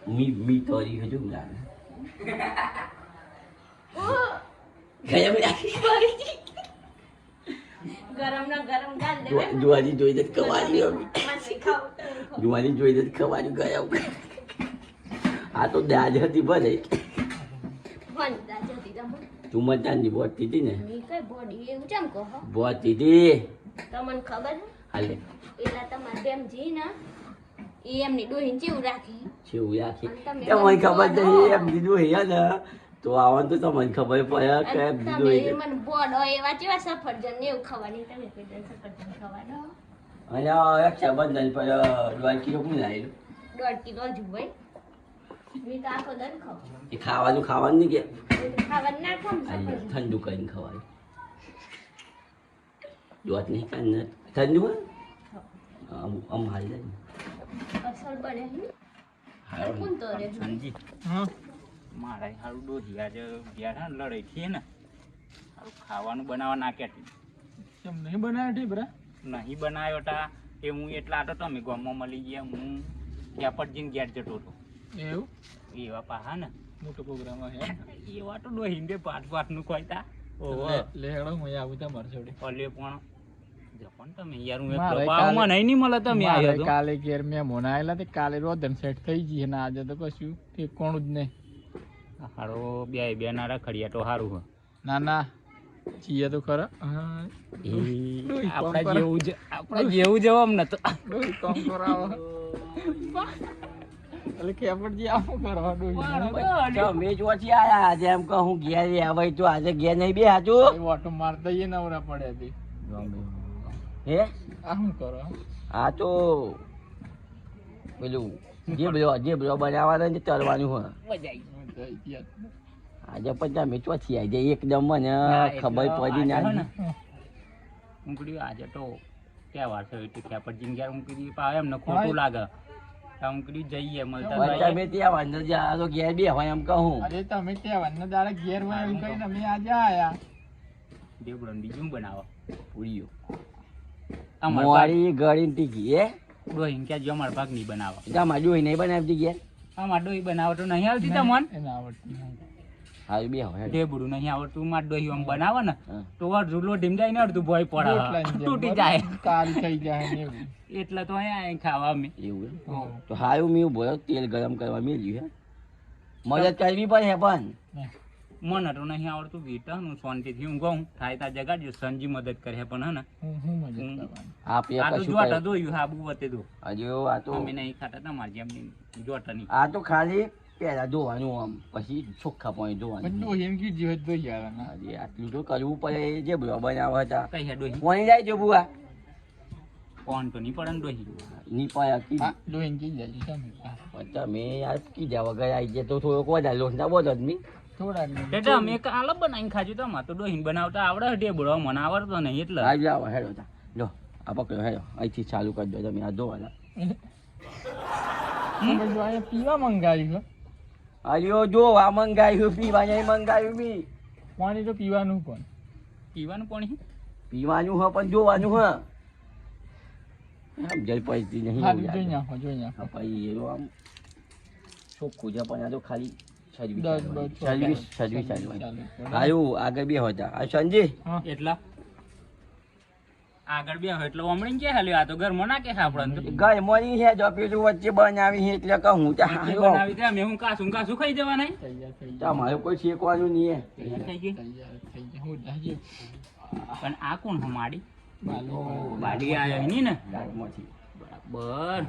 મી તોરી હજુ લાગે ગયા રાખી ગરમ ના ગરમ ગાલ દે જુવાની જોઈ દે ખવાની જુવાની જોઈ દે ખવાની ગયા આ તો દાજ હતી ભલે ફોન દાજ હતી તમને તું મજાની બોલતી હતી ને મી કઈ બોડી એવું કેમ કહો બોલતી હતી તમને ખબર છે હાલે એલા તમાર બેમ જી ના ઈ એમની ડોહીન જેવું રાખી જેવું રાખી અને તમે તમને ખબર છે એમ દીધું હે ને તો આવવાનું તો તમને ખબર પડે કે એમ દીધું તમે હે મને બોર્ડ હોય એવા કેવા સફરજન ને એવું ખવાની તમે કોઈ દિન સફરજન ખવાનો અને રક્ષાબંધન પર 1 કિલો કોણ લાવેલું 1.5 કિલો જ હોય મી તો આખો દન ખાવ એ ખાવાનું નહીં કે ખાવાનું ના ખામ હાલે, સફરજન ઠંડુ કરીને ખવાય દોત નહીં કાંઈ ઠંડુ હોય આમ હાલ જાય અસર બને હે હારું. કોણ તો રે સંજી હા મારા હારું ડોહી આજે ગયા છે ને લડાઈ થઈ ને હારું ખાવાનું બનાવવા નાખ્યા કેમ નહીં બનાવ્યા ઢીબરા નહીં બનાવ્યો તા એ હું એટલા આટો તમે ગામમાં મળી ગયા હું ક્યાપટજીને ઘેર જતો હતો એવું એવા પાહા ને મોટો પ્રોગ્રામ હે એવા તો ડોહીને પાઠનું ખોઈતા ઓહો લેહડો હું આવું તમારે જોડે ઓલે પણ જપણ તમે યાર હું મારે એકલો પાવમાં કાલે- નહીં મળે તમે મારે આવ્યો તો કાલે ઘેર મહેમાન આયેલા તે કાલે રોધન સેટ થઈ ગઈ ને આજે તો કશું તે કોણું જ નહીં હારો બે નારા ખડિયા તો સારું હે ના ના જીએ તો ખરા હા ડોહી કોમ આપણા કરે. જેવું જ આપણા જેવું જવાબ નતો ડોહી કોમ કરાવો એટલે કેપટજી આવું કરવા ડોહી તમે ચોથી આયા જેમ કે હું ઘેર આવે તો આજે ઘેર નહીં બે હાજુ ઓટો મારતા એ નવરા પડ્યા હતી હે આ શું કરો આ તો પેલું જે બ્લો બનાવવાનો ને તરવાનું હોય આજે પણ તમે ચોથી આવી જાય એકદમ મને ખબર પડી ના હું કીધું આજે તો તહેવાર છે એટલે ખેપટજીને ઘેર હું કીધું પાવ એમને ખોટું લાગે તો હું કીધું જઈએ મળતા પણ તો તમે ત્યાં વાંધો જ્યાં તો ઘેર બે હોય એમ કહું અરે તમે ત્યાં વનના દાડા ઘેર હોય એમ કહીને અમે આજે આયા દેવડો બીજું બનાવો પૂરીઓ અમાર મોડી ગળી ટીકી હે ડોહીને ક્યાં જો અમારા પાક નહીં બનાવો તમારે જોઈ નહીં બનાવતી ઘેર અમાર ડોહી બનાવો તો નહીં આવતી તમને એને આવડતી નહીં. હાલ બે હોય ઢેબડું નહીં આવડતું માર ડોહી આમ બનાવે ને હા. તો અડધું લોઢીમ જાય ને અડધું ભોય રોટલાની પડે જેમ તૂટી જાય કાળી થઈ જાય ને એવું એટલે તો અહીંયા આવીને ખાવા અમે એવું એમ? તો હારું મેં ભોયો તેલ ગરમ કરવા મેલ્યું હે મદદ કરવી પડે હે પણ મને તો નહીં આવડતું ગીટાનું શાંતિથી હું કહું થાય ત્યાં જગાડજો સંજી મદદ કરે પણ હે ને હું મદદ કરવાની આ પે આ તો કશું જોટા કરે જોયું હાબુ વતે દો હજુ આ તો અમે નહીં ખાતા તમારે જેમ નહીં જોટા નહીં આ તો ખાલી પહેલા ધોવાનું આમ પછી ચોખ્ખા પાણી પણ ધોવાનું ડોહી એમ કીધું હોય તો યાર ના હજી આટલું તો કરવું પડે જે બ્લો બનાવવા હતા કઈ હે ડોહી પાણી જાય જો બુઆ કોણ તો નહીં પડે ને ડોહી ની પાયા કી હા ડોહી કીધું જાય તમે હા, તમે યાર કીધા વગર આવી જાય તો થોડોક વધારે લોટ ના બોલો જ થોડાક ને એટલે અમે એક આલબ બનાવીને ખાજુ તો અમારે તો ડોહીને બનાવતા આવડે ઢેબડો મને આવડતો નહીં એટલે આવી જાવ હેડો તા લો આ પકડો હેડો અહીંથી ચાલુ કરી દો તમે આ ધોવાના તમે જો અહીંયા પીવા મંગાવ્યું અલ્યો જો આ મંગાવ્યું પીવા નહીં મંગાવ્યું બી પાણી તો પીવાનું પણ પીવાનું પાણી પીવાનું હ પણ જોવાનું હ આમ જઈ પૈસી નહીં હા એવું જોઈ યાર. નાખો જોઈ નાખો આ ભાઈ એનો આમ ચોખ્ખું છે પણ આ તો ખાલી સર્વિસ દસ ચાલવાની. બસ સર્વિસ ચાલુ ચાલવાની. પડે. આયુ આગળ બે હતા આ સંજય હા એટલા આગળ બે હોય એટલે હમણાં કે હાલ્યો આ તો ઘરમાં નાખે છે આપણે તો. ગાય મોની છે જો પેલું વચ્ચે બનાવી છે એટલે કહું જે બનાવી દે અમે હું કાસું ખાઈ જવા નહીં તૈયાર થઈ ગયા તમારે કોઈ શેકવાનું નહીં હે થઈ ગઈ તૈયાર થઈ ગયા હું જાજે પણ આ કોણ હમાડી બાલો બાડી આયા નહીં ને દાંતમાંથી. બરાબર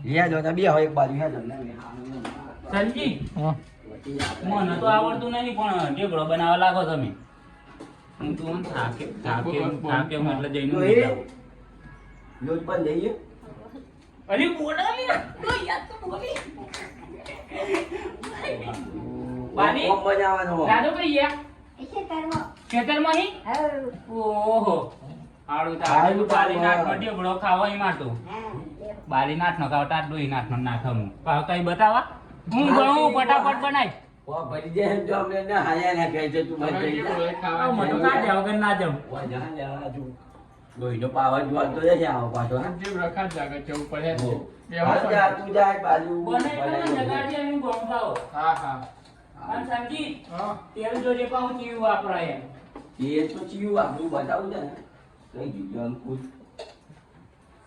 લે જો તમે બે હોય એક બાજુ હે જો. સંજી હા મને તો આવડતું નહીં પણ ઢેબડો બનાવવા લાગો તમે હું તો આમ થાકે હું એટલે જઈને તો ઊંઘી એ જાઉં. લોટ પણ લઈએ અરે બોલા લે યાદ તો બોલી બાની? કોમ બનાવવાનો રાજો કઈ ગયા ખેતરમાં હી ઓહો આડું તાળું બાલી નાખનો ઢેબડો ખાવા ઈ માટું બાલી નાખનો ખાવા તાર ડોઈ નાખનો નાખવું કઈ બતાવા હું ગણું ફટાફટ બનાય ઓ ભરી દે એમ તો અમને ના હાયા ના કહે છે તું બંધ થઈ જા. મને તો ના જાવ વગર ના જાવ ઓ જા લે આ જો લોહીનો પાવર જોતો રહેશે આવો પાછો હા? જેમ રખા જાગે જવું પડે હો. છે બેહવા હાલ જા, તું જા એક બાજુ બને બનાવી દો. જગાડજે હું થાવ હા હા અને સંજી હા તેલ જોજે પાઉં ચીવું વાપરાય એમ એ તો ચિયું આપણું બતાવું છે ને કઈ દીધું અંકુર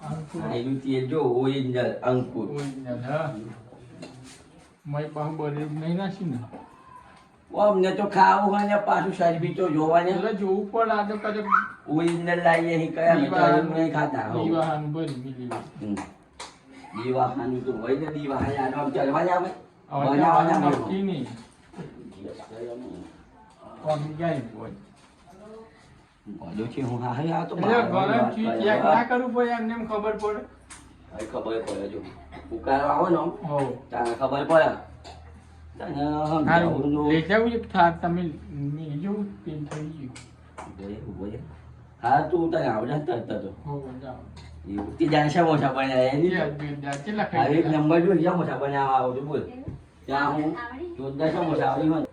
અંકુર એનું તેલ જો ઓરિજિનલ અંકુર ઓરિજિનલ હા મય પાહુ બરેલું નહીં નાખ્યું ને અમને તો ખાવું હોય ને પાછું શરબી તો જોવાની એટલે જોવું પણ આ તો કદાચ ઓરિજિનલ લાવીએ અહીં કયા મિઠાઈ નહીં ખાતા હો. દીવાહાનું ભરી મિલી હમ. દીવાખાનું તો હોય ને દીવાખાને આમ ચલવા જ આવે હવે બનાવવાના તો મળો. નક્કી નહીં કોણ જાય બોલ બોલો છે હું હા હા તો એટલે ગરમ ચીજ ચેક ના કરવું પડે એમને એમ ખબર પડે હવે ખબર પડે જો ઉકાળો આવો ને આમ, હો તારે ખબર પડે તને સમજાવું જો. લઈ જાવ એક થાર તમે જેવું પેન થઈ ગયું ઉભો રહે, ઉભો રહે. હા તું તને આવડે ને તરત જ. હો જાઓ એવું તે જાણે શા મોટા બનાવ્યા એની તો. કેટલા હા, એક ખાઈ નંબર જો શા મોટા બનાવવા આવો છો બોલ ત્યાં હું આવડી? જોરદાર શા મોટા આવડી હોય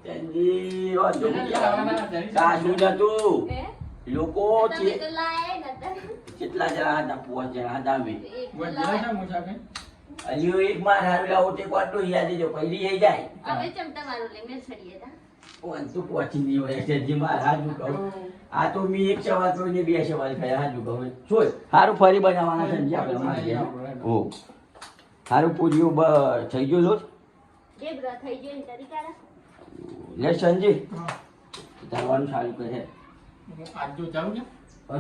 ત્યાંથી હોત તો આવવાના હતા. સાસુ નતું હે? લોકો તમે તો લાયા નતા. કેટલા જણા હતા 5 જણા હતા અમે એક તો બોલ લાયા. જરા મોટા કઈ હજુ એક માં હારું લાવો તે કોટો યાદ જો પહેલી થઈ જાય હવે ચમ તમારું લે મેં છડીએ તા. ઓન તો પહોંચી ગયો એસએજી માં હાજુ કહું આ તો મી એક સવાલ તો ને બે સવાલ થયા હાજુ કહું છોડ હારું ફરી બનાવવાના છે આપણે મારે ઓ હારું પૂરીઓ થઈ ગયો લોટ જે બ્ર થઈ ગયો ને તરી કાઢા. લે સંજી હા તારવાનું સારું કહે હું આજ જો જાઉં ને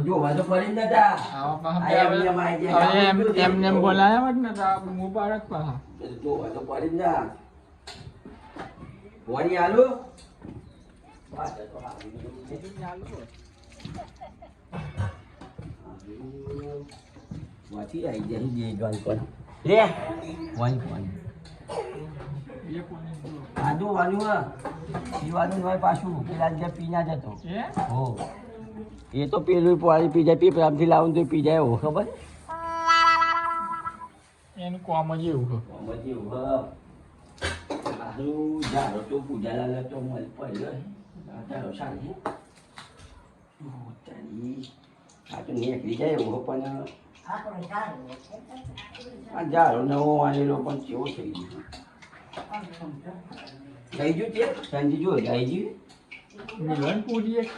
જો વાતો ફરી નતા આવા આ પાહા એમને માં આવી હવે જાય. એમને એમ બોલાયા હોત ને તો આ મુબારક પાહા જો વાતો ફરી ના વણી આલુ વાત તો હારી વાથી આવી જાય જે જોન કોણ લે વણ કોણ એ કોને બોલો આદુ વાનું હા પીવાનું હોય પાછું પેલા જે પીના જતો એ હો એ તો પેલું પાણી પી જાય પીપરામથી લાવું તો પી જાય હો ખબર એનું કોમ જ એવું છે પછી મારું ઝાડો તો પૂજાલા તો મળ પડ્યો ઝાડો સારી આ તો નીકળી જાય એવો પણ આ ઝાડો નવો વાળેલો પણ કેવો થઈ ગયો થઈ ગયું તે સંજી જો થઈ ગયું મિલન પૂરી એક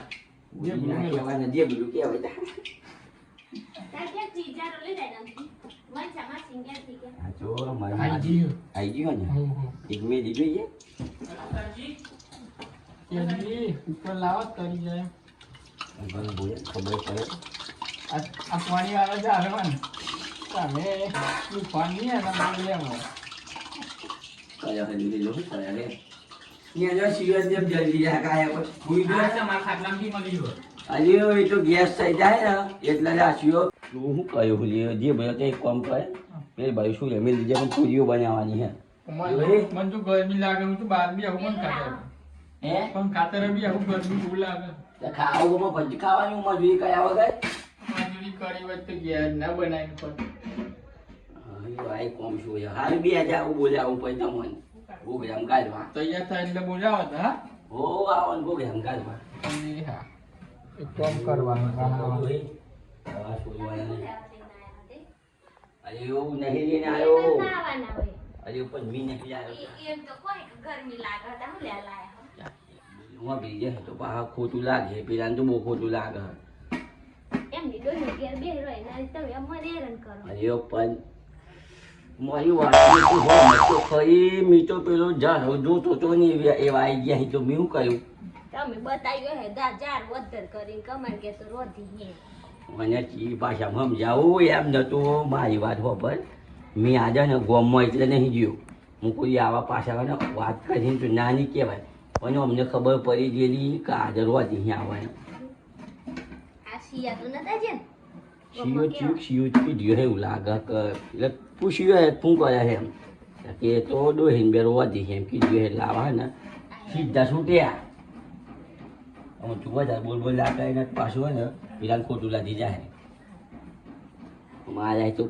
જે કહેવાય જે બધું કહેવાય તાર કે ચીજારો લઈ જાય ને. વન ચામાં સિંગર થી કે. આ જો મારા આઈ ગયું. આઈ ગયો ને હો હો એક મેં દીધું છે એની ઉપર લાવો તરી જાય મને બોલે ખબર પડે આ પાણી વાળા જ હારવાન તમે ઈ પાણી હે ને મારે લેવો કયા હજી લીધો કયા રે ને જો સિરિયસ જેમ જલ્દી આ કાયા પર ભૂઈ આ ગયો તમારા ખાટલામાંથી મળી ગયો અલ્યો એ તો ગેસ થઈ જાય ને એટલે રાખ્યો હું કયો ભૂલ્યો જે ભાઈ તે કામ કરે પેલી ભાઈ શું એમ લીધે પણ પૂરીઓ બનાવવાની હે મને તો ગરમી લાગે હું તો બહાર બી આવું પણ ખાતર હે પણ ખાતર બી આવું ગરમી બહુ લાગે તે ખાવામાં પછી ખાવાની મજૂરી કયા વગર મજૂરી કરી હોય તો ઘેર ના બનાવીને પણ ભાઈ કોમ શું છે હાલ 2000 બોલ્યા હું પછી તમને પ્રોગ્રામ કાઢવા તૈયાર થાય એટલે બોલાવો તો હા હો આવવાનું પ્રોગ્રામ કાઢવા એ હા એક કામ કરવાનું હા દવા છોડવાના અરે એવું નહીં લઈને આવ્યો ના આવવાના હોય. અરે પણ મી નીકળી આવ્યો એમ તો કોઈ ગરમી લાગે તા હું લે લાયા. હું બી જાય તો પાછા ખોટું લાગે પેલા તો બહુ ખોટું લાગે એમની ડોહી ઘેર બે રહે ને તમે અમને હેરાન કરો. અરે પણ મારી વાત તો હો તો ખરી મી તો પેલો જાણો જોતો તો નહીં એવા આવી ગયા તો મેં શું કહ્યું તમે બતાવ્યો હે જાર વધર કરીને કમાન કે તો રોધી હે. મને ચી ભાષામાં સમજાવું એમ નતું મારી વાત ખબર મેં આજે ને ગોમમાં એટલે નહીં ગયો હું કોઈ આવા પાછા વાત કરીને તો નાની કહેવાય પણ અમને ખબર પડી ગયેલી કે આજે રોજ અહીંયા આવવાની આ શિયા તો નતા છે ને. શિયો કીધું હે એવું લાગે કે એટલે પૂછ્યું હે શું કર્યા હે એમ કે તો ડોહીને બે રોજી છે એમ કીધું હે લાવા ને સીધા છૂટ્યા હું જોવા જાય બોલ બોલ લાગે ને પાછું હોય ને પેલાને ખોટું લાગી જાય મારે તો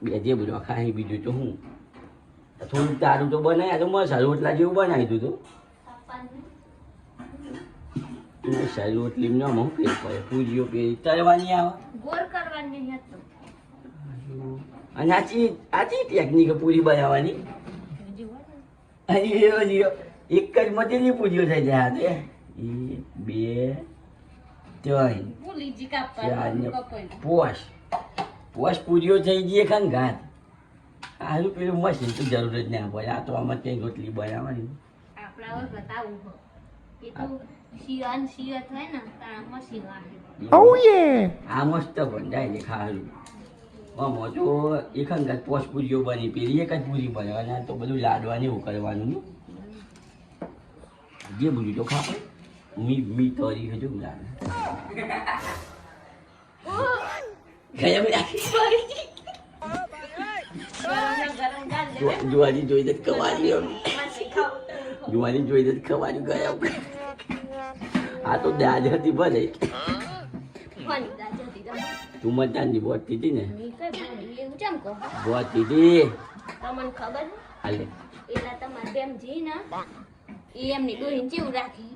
બે જે બધું ખાઈ બીજું તો હું થોડું તારું તો બનાવ્યા તો મસાલા રોટલા જેવું બનાવી દીધું મસાલા રોટલી ન હું ફેર પડે પૂરીઓ પેરી તરવાની આવે ગોર કરવાની હતો. અને આચી ટેકનિક પૂરી બનાવવાની એક જ મતેલી પૂજ્યો થઈ જાય તે 1 2 3 ભૂલી જી ચાર કાપવાનું ને કપાઈ પોસ પૂજ્યો થઈ ગઈ ખાન ઘાત હારું પેલું મશીન તો જરૂર જ ના પડે આ તો આમાં કઈ રોટલી બનાવવાની આપણા હવે બતાવું હો એ તો શિયાત હોય ને તારા મશીન વાગે આ મસ્ત બંધાય ને ખારું આમાં તો એક અંગત પોસ પૂરીઓ બની પેલી એક જ પૂરી બનાવવાના તો બધું લાડવાની એવું કરવાનું જે બધું તો ખાવ મી તરી હજુ લાગે ગરમ રાખી જુવાની જોઈ દે ખવાની જુવાની જોઈ દે ખવાની ગરમ આ તો દાજ હતી ભલે તું મજાની બોલતી હતી ને બોલતી હતી તમને ખબર હાલે એટલા તમારા બેમજી ને એ એમની ડોહીને જેવું રાખી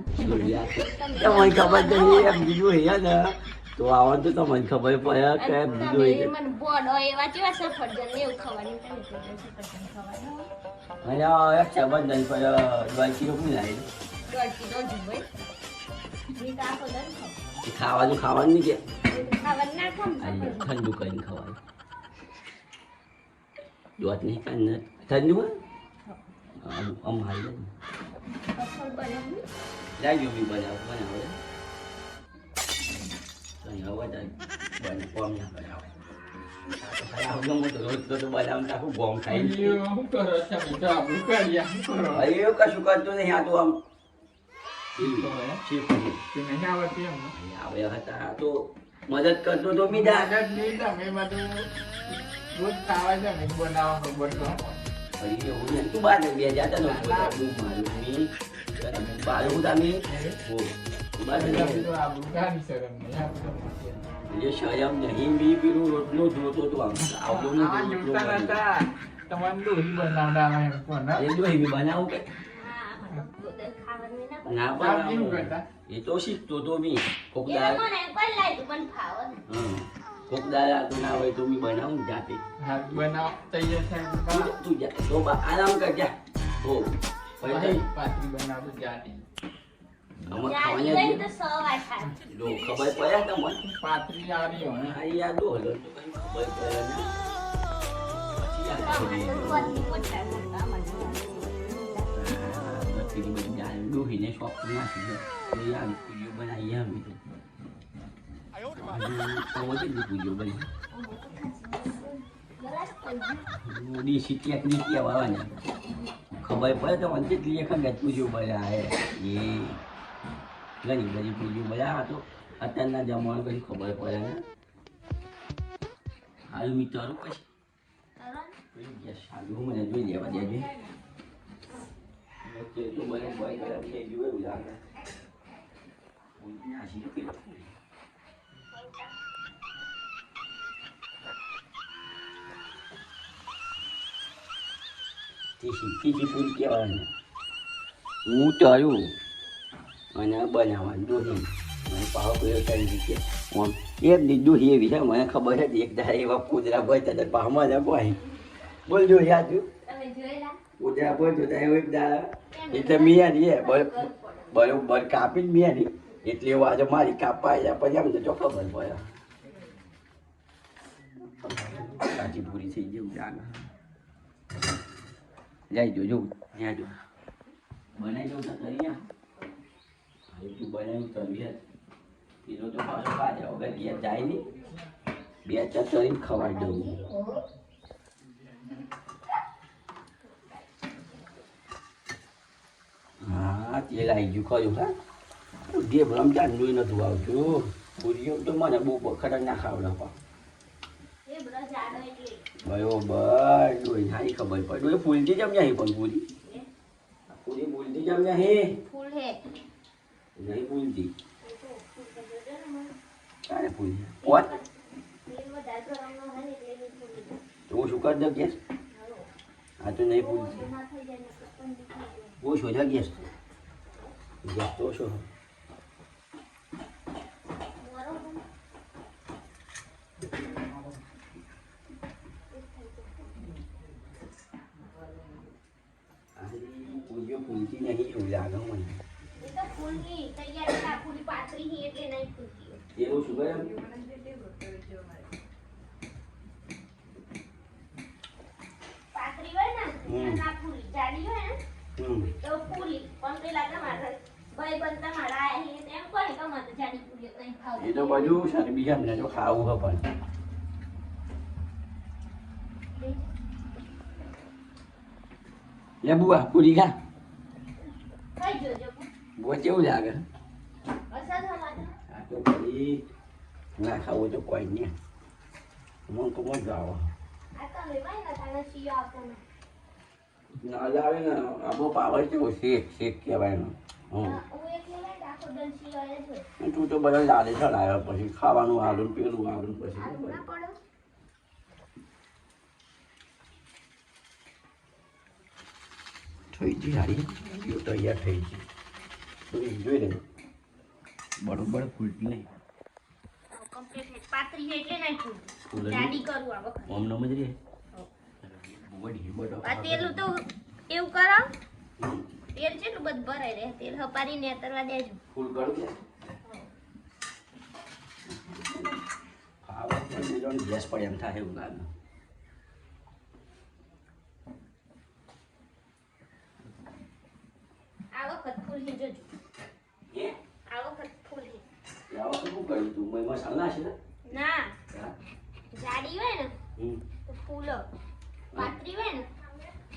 તમને ખબર નહીં એમ બીજું હે ને તો આવવાનું તો તમને ખબર પડે કે બીજું તમે મને બોર્ડ હોય એવા કેવા સફરજન ને એવું ખાવાનું તમે સફરજન ખાવાનું અને એક sabad નહીં પર 2 કિલો પણ લાવી 1.5 કિલો જ ભાઈ મી તો આખો દર ખાવ ખાવાનું નહીં કે ખાવાનું ના ખામ ઠંડુ કરીને ખવાય દોત નહીં કાંઈ ઠંડુ હોય આમ હાલ કઠોળ બનાવ્યું લાગ્યું બી બનાવો કઈ હવે બને કોમ ના બનાવે રોજ તો બનાવતા આખું ગોમ ખાઈ શું કરો છો બેટા આપણું કર્યા અરે કશું કરતો નહીં આ તો આમ તું નહીં આવડતી એમ આવે હતા તો મદદ કરતો તો બીજા આદત નહીં તમે બધું રોજ ખાવા છે ને બનાવવાનું બધું તું બાર બે જાતા નો બારું તમે આપણું કાઢી શરમ નહીં આપણે જે શરમ નહીં બી પેલું રોટલો જોતો તો આમ આવડો આ જોતા નતા તમારે દોરી બનાવડાવે એમ કોણ એ દોહી બી બનાવું કે ખાવાનું ના કેમ પણ કરતા એ તો શીખતો તો બી કોક એ દાળ મને કોઈ લાગ્યું પણ ખાવ કોક દાળ તો ના હોય તો બી બનાવું જાતે હાથ બનાવ તૈયાર થાય તું જા તો આરામ કર જા હો પછી પાતળી બનાવું જાડી આમાં જાડી ખાવાની ગઈ તો સવા થાય લો ખબર પડે તમને પાતળી આવી હોય આ યાદ દો લો તો કઈ ખબર પડે ને પછી યાદ તમને તો કરી કોની પોતા મોટા મને બધી બધી દાળ દોહીને શોપ નાખી દે તો યાદ પૂરીઓ બનાવી આમ બીજું પૂરીઓ બની દેશી ટેકનિક કહેવાય ખબર પડે તો મને કેટલી એક જ પૂરીઓ બનાવે એ ઘણી બધી પૂરીઓ બનાવે તો અત્યારના જમાનો કઈ ખબર પડે ને હાલ મિત્રો પછી ગેસ ચાલુ મને જોઈ લેવા દેજો તો મને બોય ગરમ થઈ ગયું એવું લાગે નાસી તો કેટલું તીસી પૂરી કહેવાય ને હું તરું અને બનાવવાનું દોહી મને પાવ કર્યો કરી દીધે આમ એક દી દોહી એવી છે મને ખબર હતી એક દાડા એવા કૂતરા બોય ત્યારે પામાં જ બોય બોલ દોહી આતું તમે જોયેલા કૂતરા બોય તો ત્યાં એક દાડા એટલે મિયાની બરોબર કાપીને મિયાની એટલે એવો આજે મારી કાપવા આવ્યા પછી આમ તો ખબર પડે કાચી પૂરી થઈ જેવું જાણે જઈ જોજો ત્યાં જો બનાવી દઉં તો કરી તું બનાવ્યું તબિયત પીલો તો પાછો ખાધા વગર ઘેર જાય નહીં બે ચાર તરીને ખવાઈ દઉં હા તેલ આવી ગયું ખરું હા જે રમજાન જોઈ નતું આવતું પૂરીઓ તો મને બહુ ખતરનાક ખાવડા એ બધા જાડો એટલે બરોબર ડોઈ સારી ખબર પડે ડોઈ ફૂલતી જમ નહીં પણ પૂરી પૂરી ફૂલતી જમ નહીં ફૂલ હે નહીં ફૂલતી તારે ફૂલતી કોણ વધારે ગરમ ન હોય એટલે તો હું શું કરી દઉં ગેસ હા તો નહીં ફૂલતી ના થઈ જાય ને પણ બહુ સોજા ગેસ ગેસ તો શું પૂરીઓ પૂરતી નહીં એવું લાગે મને. એ તો ફૂલની તૈયારી આ પૂરી પાતળી હી એટલે નહીં ફૂલતી હોય. એવું શું કરે? પાતળી હોય ને હમ. ના પૂરી જાડી હોય ને તો પૂરી પણ પેલા તમારા ભાઈ બનતા મારા આયા હી એમ કોને કે મને જાડી પૂરી નહીં ખાવ. એ તો બધું સારી બીજા મને તો ખાવું હે પણ. લે બુઆ પૂરી ખા. ખાઈ જોજો. બુઆ કેવું લાગે? અસર થવા આ તો પછી ના ખાવું તો કોઈ નહીં. મન તો મજા આવે. આ તો લેવાય ને તાને શિયો આવતો ને. ના આવે ને આપણો પાવર કેવો શેક શેક કહેવાય ને. હું એક લેવાય ને આખો દન શિયો આવે છે. તું તો બધા લાડે ચડાવ્યા પછી ખાવાનું આલું પેલું આલું પછી આ ના પડો. થઈ ગઈ હારી યો તૈયાર થઈ ગઈ પૂરી જોઈ લે બરોબર ફૂલતી નહીં કમ્પ્લીટ પાતળી એટલે નહીં ફૂલતી. ફૂલે જાડી કરું આ વખત. ઓમ નમ જ રે બડી બડો આ તેલું તો એવું કરો તેલ કેટલું બધું ભરાય રહે તેલ હપારી ને તરવા દેજો. ફૂલ કરું કે ખાવા પછી જો ગેસ પડે એમ થાય એવું લાગે આ વખત ફૂલ હી જોજો. હે આ વખત ફૂલ હી. આવો શું કર્યું તું મેં મસાલા છે ને ના હા જાડી હોય ને તો ફૂલો પાતળી હોય ને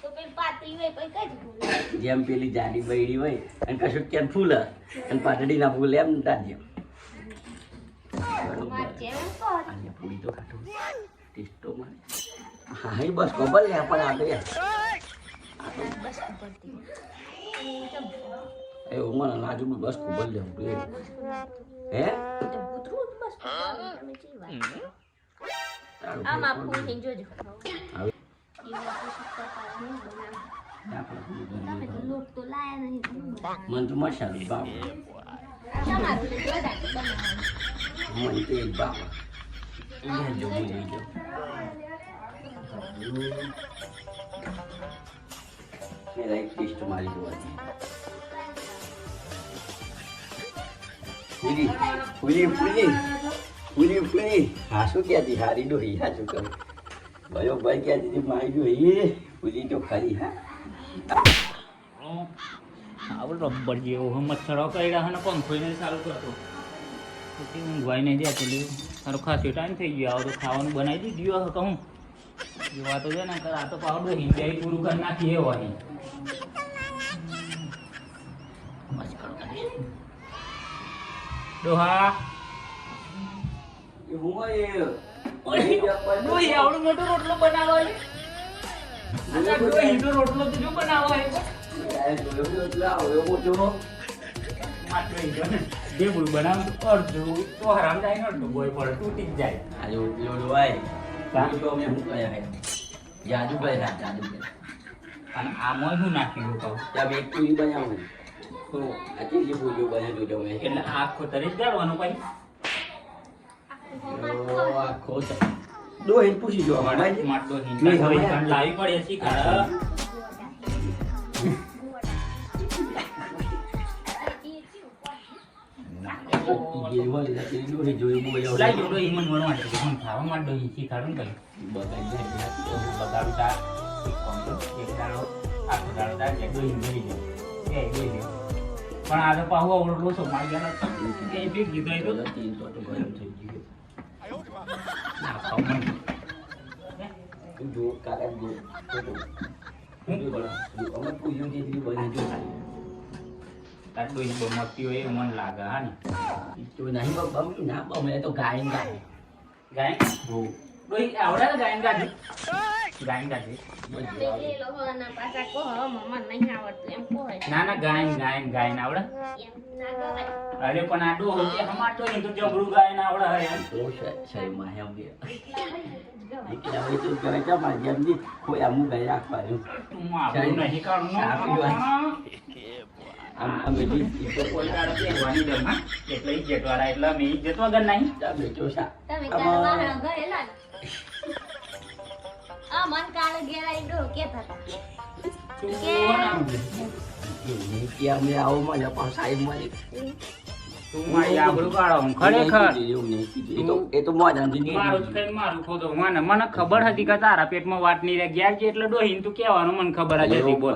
તો પેલી પાતળી હોય પછી કઈ ફૂલ. જેમ પેલી જાડી બૈડી હોય અને કશું કેમ ફૂલ અને પાટડીના ફૂલ એમ તાજે માર જેમ કહો અને પૂરી તો ખાટું ટેસ્ટ તો મને હા એ બસ ખબર લે પણ આગળ બસ ઉપરથી એ મને લાજુ બસ ખબર લે હે તો ભૂતરું બસ તમે ચી વાત. આમાં ફૂલ હી જોજો. હવે એવું આપણે શક્કર પાવાનું બનાવો. તમે તો લોટ તો લાયા નહીં. મને તો મસાલો ભાવ તમારું તો વધારે બનાવવાનું. મને તો એક ભાવ લેજો લેજો મેરા એક ટેસ્ટ મારી જોવાની પૂરી પૂરી પૂરી પૂરી પૂરી હા શું કહેતી હારી ડોહી હા શું કહું ભાઈઓ ભાઈ કહેતી હતી મારી ડોહી પૂરી તો ખરી હા આવું રબર જેવો મચ્છરો કર્યા અને પંખોઈને ચાલુ કરતો પછી ઊંઘવાય નહીં દે પેલું તારો ખાસો ટાઈમ થઈ ગયો આવો તો ખાવાનું બનાવી દીધું હશે કહું જોવા તો છે ને આ તો પાવડો હિંજાઈ પૂરું કરી નાખી એ હોય મસ્ત કરો ડોહા એ હું એ ડોહી આવડો મોટો રોટલો બનાવો રોટલો તો જો બનાવો જે બોલ બનાવ અડધું તો હરામ જાય ને અડધું બોય પડે તૂટી જ જાય આજે લોડો ભાઈ તો અમે શું કયા હે જાદુ ભાઈ હા જાદુ ભાઈ અને આમાં શું નાખ્યું કહું ત્યાં એક પૂરી બનાવું તો આટલી પૂરીઓ બને જોજો મેં એટલે આખો તરી જ ગાળવાનો પછી આખો દો હિન પૂછી જો ભાઈ માટલો હિંચકા લાવી પડે છે ખરા લાઈ જોડો ઈમન વણવા છે હું ખાવા માંડો ઈસી ખાડું કઈ બગાડું તા એક દાડો આખો દાડો તા એક દો ઈમ લઈ લે એ લઈ લે પણ આ તો પાહુ આવડો લોસો માર ગયા એ બી કીધો એ તો તીન તો ગરમ થઈ ગયો ના ખાવ જો કાકા જો હું અમે પૂછ્યું કે બને જો તાર ડોઈ બમતી હોય એવું મને લાગે હા ને તો નહીં બમ ના બમ તો ગાય ગાય ગાય હો ડોઈ આવડે ને ગાય ગાય પેલી લોકોના પાછા કહો મમ્મા નહીં આવડતું એમ કહો ના ના ગાય આવડે એમ ના ગવાય. અરે પણ આ ડોહો કે હમાટો નહીં તો જબરું ગાય ના આવડે હે એમ તો શરીરમાં હેમ ગયા એટલા હોય ને તો જ ગવાય. એકલા હોય તો કહેવાય કે મારી જેમ ની કોઈ આમ ગઈ રાખવાનું તું આપણું નહીં કાઢું આમ બધી તો કોઈ કાઢે પહેરવાની દમ હા એટલે ઇજ્જત વાળા એટલે અમે ઇજ્જત વગર નહીં તમે જો સા તમે કાલ વાહણ ગયેલા ને? આ મન કાળ ઘેરાઈ ડો કેતા હતા તું કે કોણ આમ? ત્યાં મેં આવું મને પણ સાહેબ મળી તું મારી આબરૂ કાઢો ખરેખર એ તો મોઢામાંથી મારું જ કઈ મારું ખોદો મને ખબર હતી કે તારા પેટમાં વાત નહીં રહે ગયા છે એટલે ડોહીને તું કહેવાનું મને ખબર જ હતી બોલ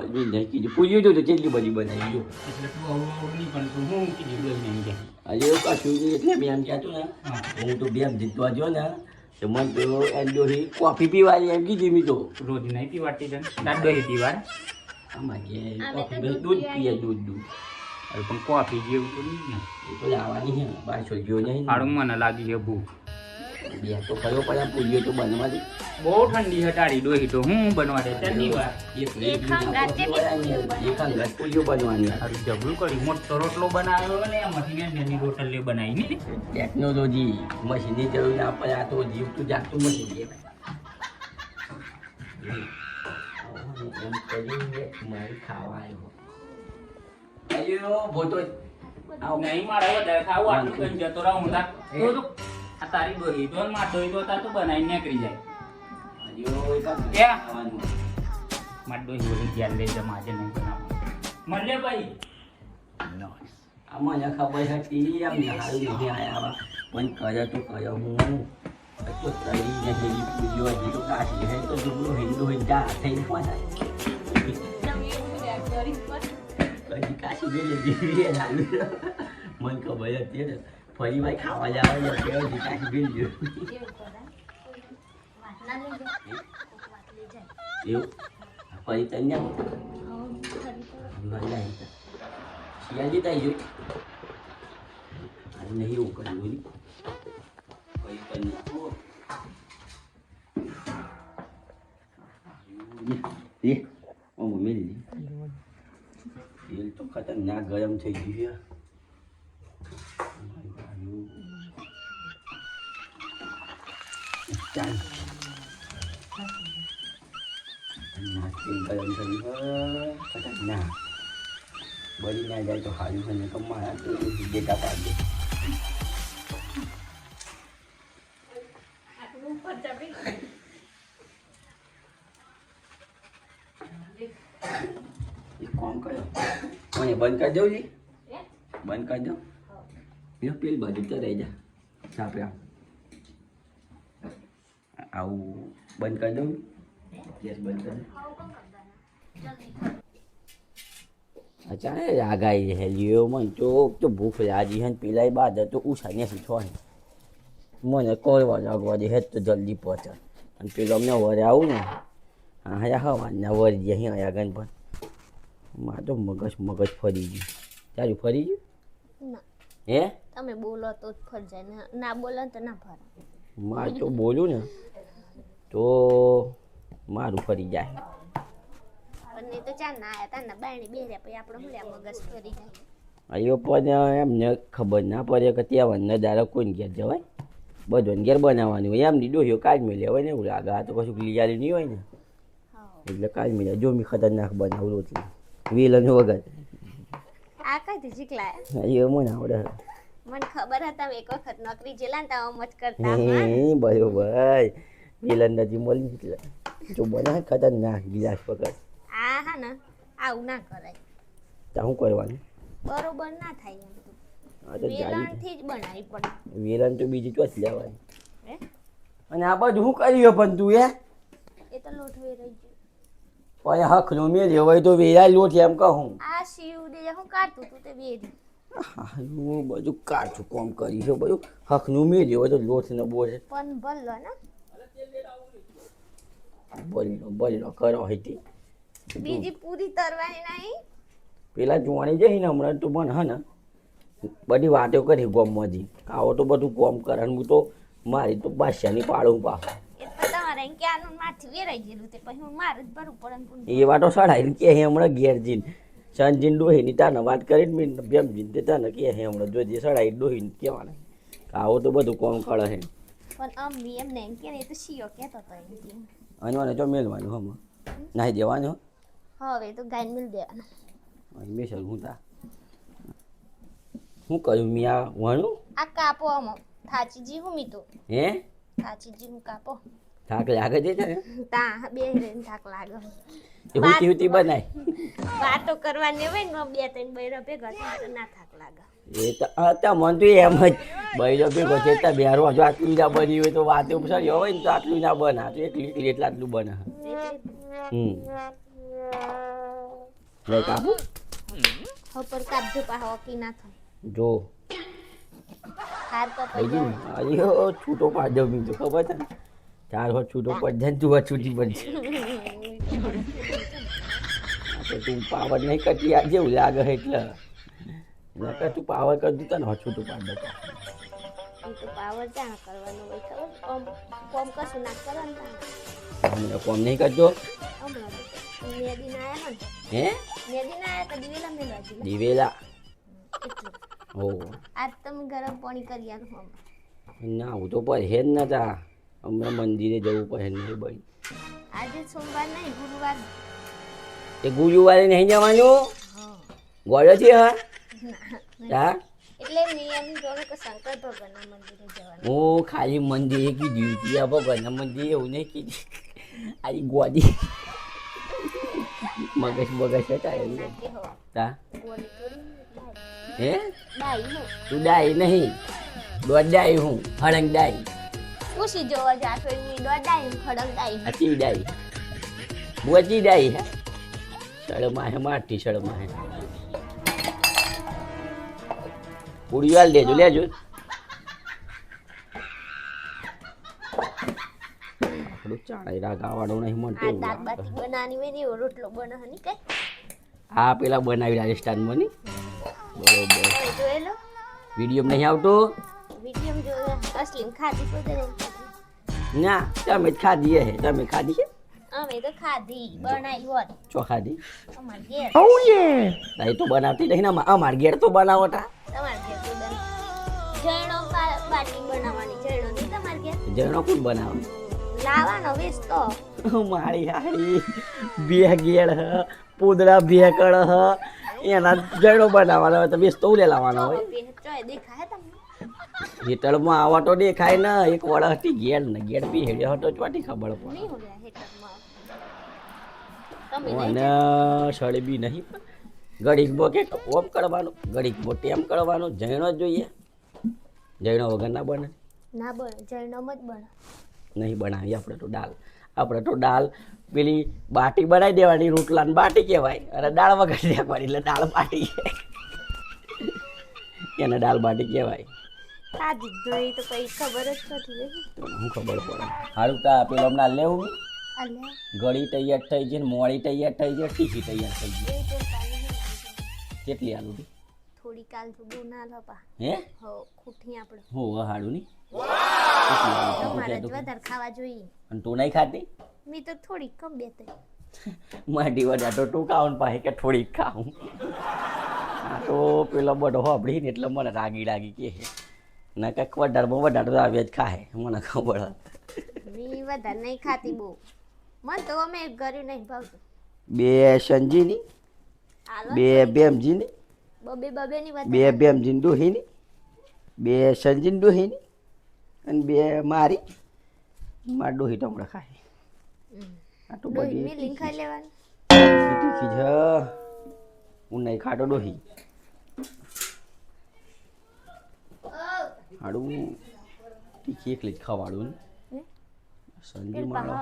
પૂછ્યું હતું તો કેટલી બધી બનાવી ગયો એટલે તું આવું નહીં પણ તું હું કીધું ડોહીને એમ કે હજુ કશું નહીં એટલે મેં એમ કહેતું ને હું તો બે જીતવા જો ને તો મને તો એમ ડોહી કોફી પીવાની એમ કીધી મેં તો રોજ નહીં પીવાતી તને તાર ડોહી પીવાય આમાં કે કોફી દૂધ પીએ દૂધ અરે પણ કોફી જેવું તો નહીં ને એ તો લાવવાની છે 1200 ગયો નહીં હારું મને લાગી છે ભૂખ બે તો કયો પણ પૂછ્યો તો બનવાની બહુ ઠંડી હટાડી ડોહી તો હું બનવા દે ચાલની વાર એક અંગત પૂછ્યો બનવાની હારું જબરું કર્યું મોટો રોટલો બનાવ્યો ને એમાંથી નાની રોટલી બનાવી ને ટેકનોલોજી મશીનની જરૂર ના પડે આ તો જીવતું જાગતું મશીન એમ કરીને મારી ખાવા આવ્યો ભોતો નહીં મારે વધારે ખાવું આટલું કઈ જતો રહું હું તાર તો આ તારી ડોહી તો માર ડોહી તો તાર તો બનાવીને નીકળી જાય માર ડોહી ઓલી ધ્યાન લઈ જાય માજે નહીં બનાવું મળે ભાઈ મને ખબર હતી આમ સારું નહીં આવ્યા પણ કર્યો તો કર્યો હું તો તળીને હેરી પૂજો હજી તો કાશી હે તો જુગલો હિન્દુ હિંદા થઈને પાછા કદી કાશી ગઈ જીવી લાવી મને ખબર હતી ને ફરી ભાઈ ખાવા જવા હજી કાશી ગઈ ગયો એવું ફરી તને શિયાજી થાય જોઈ નહીં એવું કર્યું ફરી તને મમ્મી લીધી તેલ તો ખતરનાક ગરમ થઈ ગયું છે ચાલ તેલ ગરમ થયું ખતરનાક બળી ના જાય તો સારું છે ને તો મારા તો ડેટા પાડી દે કોમ કર્યો મને બંધ કરી દઉં જી બંધ કરી દઉં પેલી બાજુ તો રહી જા સાપે આવું બંધ કરી દઉં ગેસ બંધ કરી અચાનક આગાઈ હેલ્યો મને તો ભૂખ લાગી હે પેલા બાદ તો ઉછાને શીખવા મને કોરવા લાગવા દે હે તો જલ્દી પહોંચે અને પેલો અમને વરે આવું ને હા હવાના વરી ગયા અહીં આયા ગન પણ માં તો મગજ ફરી ગયું તારું ફરી ગયું ના હે તમે બોલો તો જ ફર જાય ના બોલો તો ના ફરે માં તો બોલું ને તો મારું ફરી જાય પણ નહીં તો ચાર ના આયા તા ના બાયણી બેર્યા પછી આપણો હું મગજ ફરી જાય અયો પણ એમને ખબર ના પડે કે ત્યાં નજારા કોઈને ઘેર જવાય બધોને ઘેર બનાવવાની હોય એમની ડોહીઓ કાજ મેળ્યા હોય ને એવું લાગે આ તો કશું લીજારી નહીં હોય ને એટલે કાજ મેળ્યા જો મેં ખતરનાક બનાવું રોટલી વેલણ વગર આ કઈથી શીખલાય અયો મને આવડે મને ખબર હતા એક વખત નોકરી જેલા ને તો મત કરતા બરોબર વેલણ નથી મળી એટલે જો બનાવે ખતરનાક ગિલાસ પકડ આ હા ને આવું ના કરાય તો શું કરવાનું બરોબર ના થાય એમ આ તો વેલણથી જ બનાવી પડે વેલણ તો બીજી ચોથ લેવાની હે અને આ બધું શું કર્યું પણ તું એ તો લોટ વેરાઈ ગયો પણ હકનો મેં લેવાય તો વેરાય લોટ એમ કહું આ શિવ દે હું કાઢતું તું તે વેરી હા હું બધું કાચું કામ કરી છે બધું હકનું મેં લેવાય તો લોટ ને બોલે પણ ભલો ને બોલો કરો હતી બીજી પૂરી તરવાની નહીં પેલા જોવાની જઈને હમણાં તો મને હા ને બધી વાતો કરી ગોમમાંથી આવો તો બધું કોમ કરે હું તો મારી તો બાદશાહની પાડું પાછું એટલે તમારે એમ કે આનું માથી વેરાઈ ગયેલું તે પછી હું મારે જ ભરવું પડે એ વાતો સડાઈને કે હમણાં ઘેર જઈને સંજીન ડોહીની તાને વાત કરીને મેં બેમજીને તે તાને કે હમણાં જોજે સડાઈ ડોહીને કહેવાના આવો તો બધું કોમ કરે છે પણ અમ્મી એમને એમ કે ને એ તો શિયો કહેતો હતો એમ કે અને જો મેલવાનું હમણાં નાહી દેવાનું હવે તો ગાયને મિલ દેવાનો મેં સર હું તા શું કર્યું મેં આ વણું આ કાપો આમાં થાચીજી હું મીતો હે થાચીજી હું કાપો થાક લાગે છે ને તા બે રેન થાક લાગે એવું કેવી બનાય વાતો કરવાની હોય ને બે ત્રણ બૈરા ભેગા થાય તો ના થાક લાગે એ તો હતા મન તો એમ જ બૈરો ભેગો છે ત્યાં બેરો હજુ આટલું ના બની હોય તો વાતે સરી હોય ને તો આટલું ના બના તો એકલી એકલી એટલે આટલું બના લઈ કાપું ઉપર કાપજો પા હોકી ના થાય જો હાર કપાઈ જાય અયો છૂટો પાડજો બી તો ખબર છે ને 4 વર્ષ છૂટો પડ જાય તું છૂટી પડશે તો તું પાવર નહીં કરતી આ જેવું લાગે એટલે નકર તું પાવર કરી દીધા ને છૂટું પાડ દે તો પાવર ક્યાં કરવાનો હોય ખબર કોમ કશું ના કરવાનું હમણાં કોમ નહીં કરજો હમણાં મેદી ના આયા ને હે મેદી ના આયા તો દિવેલા મેલવા દીધા દિવેલા ઓ આજ તમે ગરમ પાણી કરી આલો ના હું તો પર હે જ નતા હમણાં મંદિરે જવું પડે નહીં બની આજે સોમવાર નહીં ગુરુવાર એ ગુરુવારે નહીં જવાનું ગોળ્યો છે હા હા એટલે નિયમ જોડે કે શંકર ભગવાનના મંદિરે જવાનું હું ખાલી મંદિરે કીધું ત્યાં ભગવાનના મંદિરે એવું નહીં કીધું આરી ગોદી મગજ હતા એવું તા હે તું ડાઈ નહીં દોડાઈ હું હળંગ ડાઈ પૂછી જોવા જાતો એની દોડાઈ ખડક ડાઈ અતિ ડાઈ બોચી ડાઈ હે સળમાં હે માટી સળમાં હે પૂરીવાલ લેજો લેજો આપણું ચાળેરા ગાવાડો નહીં મળતો દાળ બાટી બનાવવાની હોય ને એવો રોટલો બનાવવાની કઈ હા પેલા બનાવી રાજસ્થાનમાં ની બરોબર જોયેલો વિડીયો નહીં આવતો વિડીયો જોયો અસલીમ ખાધી પોતે ના તમે જ ખાધી હે તમે ખાધી છે અમે તો ખાધી બનાવી હોત ચો ખાધી અમાર ઘેર એ તો બનાવતી નહીં ને અમાર ઘેર તો બનાવતા તમાર ઘેર તો જણો બાટી બનાવવાની જણો નહીં તમાર ઘેર જણો કોણ બનાવે લાવવાનો વેચતો મારી હારી બે ગેડ હ પૂદડા બે કળ હ એના જણો બનાવવાનો હોય તો બેસ તો લે લાવવાનો હોય દેખાય તમને હેઠળમાં આવા તો દેખાય ને એક વડ હતી ગેડ ને ગેડ બી હેડ્યો હતો ચોટી ખબર પડે નહીં હોલ્યા હેઠળમાં તમે અને સળી બી નહીં ઘડીક બો કે ઓમ કરવાનું ઘડીક બો ટેમ કરવાનું જણો જોઈએ જણો વગર ના બને ના બને જણમ જ બને નહીં બનાવી આપણે તો દાલ પેલી બાટી બનાવી દેવાની રોટલા બાટી કહેવાય અને દાળ વગર દેવાની એટલે દાળ બાટી એને દાળ બાટી કહેવાય ખાધી જોઈ તો કઈ ખબર જ નથી હું ખબર પડે સારું તા પેલો હમણાં લેવું અલ્યા ગળી તૈયાર થઈ છે ને મોળી તૈયાર થઈ છે ટીકી તૈયાર થઈ ગઈ એ તો કાલે કેટલી આલુ થોડી કાલ તો બહુ ના લપા હે હો ખૂટી આપણે હો હાડું ની તમારે જ વધારે ખાવા જોઈએ અને તું નહીં ખાતી મેં તો થોડી કમ બે તઈ માટી વધારે તો તું ખાવું ને પાસે કે થોડીક ખાવું આ તો પેલો બધો હોબળી ને એટલે મને રાગી કે ના કંઈક વધારે તો આવે જ ખાય મને ખબર મેં વધારે નહીં ખાતી બહુ મને તો અમે કર્યું નહીં ભાવતું બે સંજીની બે બેમજીની બબે ની વાત બે બેમજીની ડોહીની બે સંજીની ડોહીની અને બે મારી ડોહી તો હમણાં ખાય આ તો બધી મિલિંગ ખાઈ લેવાની તીખી છે હું નહીં ખાતો ડોહી હાડું તીખી એકલી જ ખવાડું ને સંજી મારો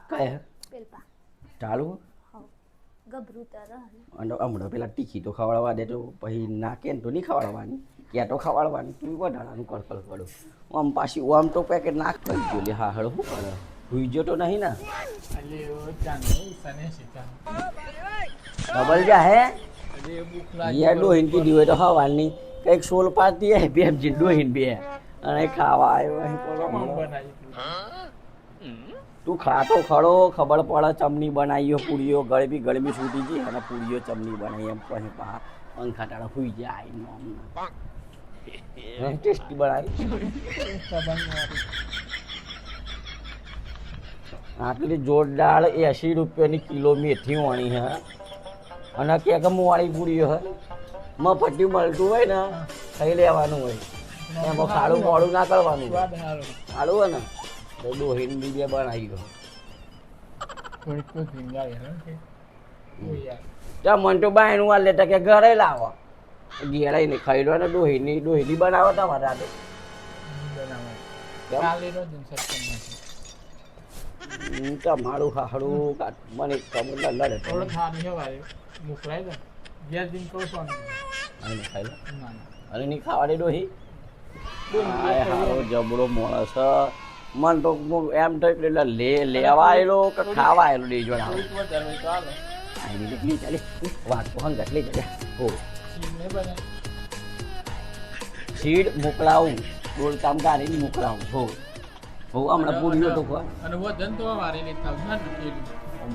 કયા પેલપા ચાલુ ગભરું તર અને હમણાં પેલા તીખી તો ખવડાવવા દે તો પછી નાકે ને તો નહીં ખવડાવવાની ક્યાં તો ખવડાવવાની તું વધારાનું કળકળ કરું આમ પાછી આમ તો પેકેટ નાખ કરી ગયો લે હા હળ શું કરે હુઈ ગયો તો નહીં ને ડબલ જા હે યાર ડોહીન કીધી હોય તો હવાની કંઈક સોલ પાતી હે બે ડોહીન બે અને ખાવા આવ્યો તું ખાતો ખડો ખબર પડે ચમની બનાવીઓ પૂરીઓ ગળબી છૂટી ગઈ અને પૂરીઓ ચમની બનાવી એમ પછી પા પંખા ટાળા સુઈ જાય ટેસ્ટી બનાવી આટલી જોરદાર 80 રૂપિયાની કિલો મેથી વાણી હે અને ક્યાંક મોવાળી પૂરીઓ હે મફતી મળતું હોય ને ખાઈ લેવાનું હોય એમાં ખાડું મોડું ના કરવાનું ખાડું હોય ને તો ડોહીને બીજે બનાવી દો થોડીક તો ધીંગાવી હે કે ઓ યાર ત્યાં મન તો બાયનું વાર લેતા કે ઘરે લાવો ઘેરાઈ ને ખાઈ લો ને ડોહીની બનાવો તમારે આ તો બનાવો કેમ? કાલે રોજ સત્સંગ નથી તમારું હાડું મને કમર લડે થોડો થાળી છે વારે મોકલાઈ દે ઘેર દિન કહું છું અને ખાઈ લો ના ના અને નહીં ખાવા દે ડોહી હારો જબરો માણસ હ. મન તો એમ થયું એટલે લેવા આવેલો કે ખાવા આવેલો દે જોડા થોડીક વધારે હોય તો હાલો આની નીકળી ચાલે વાત તો હંગ એટલે જ હો ચીમને બને સીડ મોકલાવું ડોલ કામ કાઢીને મોકલાવું હો હો હમણાં પૂરી તો ખવા અને વજન તો વારે લેતા આવું ના પેલું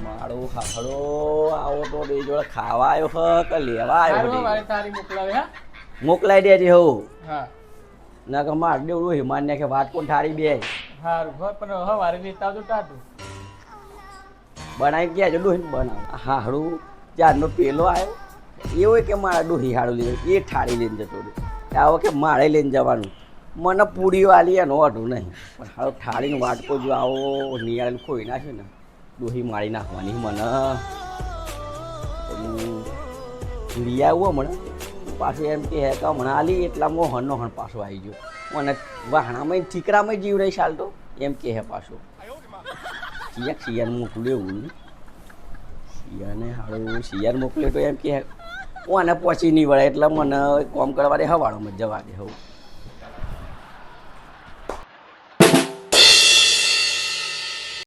મારો હાડો આવો તો બે જોડે ખાવા આવ્યો હ કે લેવા સારું આવ્યો વારે તારી મોકલાવે હા મોકલાઈ દેજે હો હા ના કે માર દેવડું હિમાન ને કે વાત કોણ ઠારી બે સારું પણ હવે વારે લેતા આવજો ટાટું બનાવી ગયા છે ડોહી બનાવ હાડું ચારનો પેલો આવ્યો એવો કે મારા ડોહી હાડું લીધું એ ઠારી લઈને જતો રહ્યો આવો કે મારે લઈને જવાનું મને પૂરી વાલી એનો વાઢું નહીં પણ હાડું ઠારીને વાટકો જો આવો નિયાળેલું ખોઈ નાખ્યું ને ડોહી મારી નાખવાની મને લઈ આવું હમણાં પાછું એમ કે હે કે હમણાં આલી એટલામાં હણનો હણ પાછો આવી ગયો મને વાહણામાં ઠીકરામાં જીવ નહીં ચાલતો એમ કે હે પાછો શિયાળ મોકલ્યું એવું નહીં શિયાળને હાડું શિયાળ મોકલ્યો તો એમ કે ઓને પહોંચી નહીં વળે એટલે મને કોમ કરવાની હવાડોમાં જવા દે હવે